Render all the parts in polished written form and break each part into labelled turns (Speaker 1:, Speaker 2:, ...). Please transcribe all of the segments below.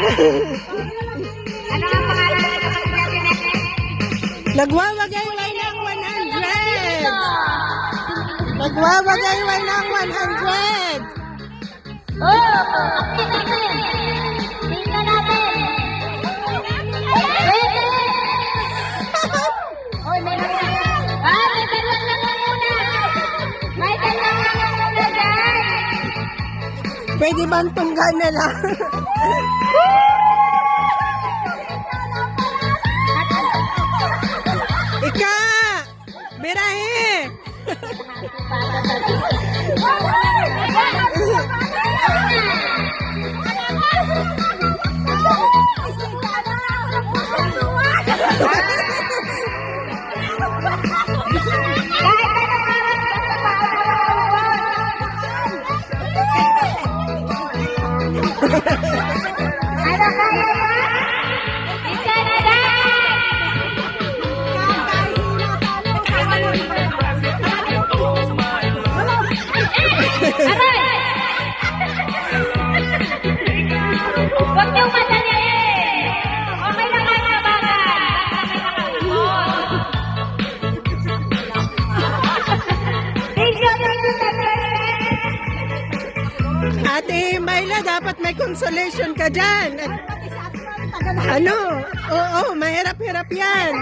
Speaker 1: Ano ang pangalan ng kapatid natin?
Speaker 2: Nagwawagayway ng 100! Nagwawagayway ng 100!
Speaker 1: Oh! Tingnan natin! Pwede! Oy, may talong na muna! May talong na muna dyan!
Speaker 2: Pwede bang tunggan na lang? Ika! Birahe!
Speaker 1: Ano kaya ba? Isa na Aray! Huwag niyong madaliin! Okay lang ang labanan!
Speaker 2: Ate Mayla, dapat may consolation ka dyan. Ano? Oo, mahirap-hirap yan.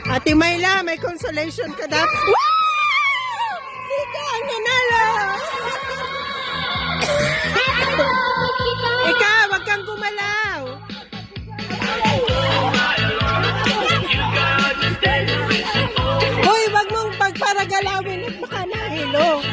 Speaker 2: Ate Mayla, may consolation ka dapat. Wow! Sika ang nanalo! Ika, wag kang gumalaw. Hoy, wag mong pagparagalawin at baka nahilo.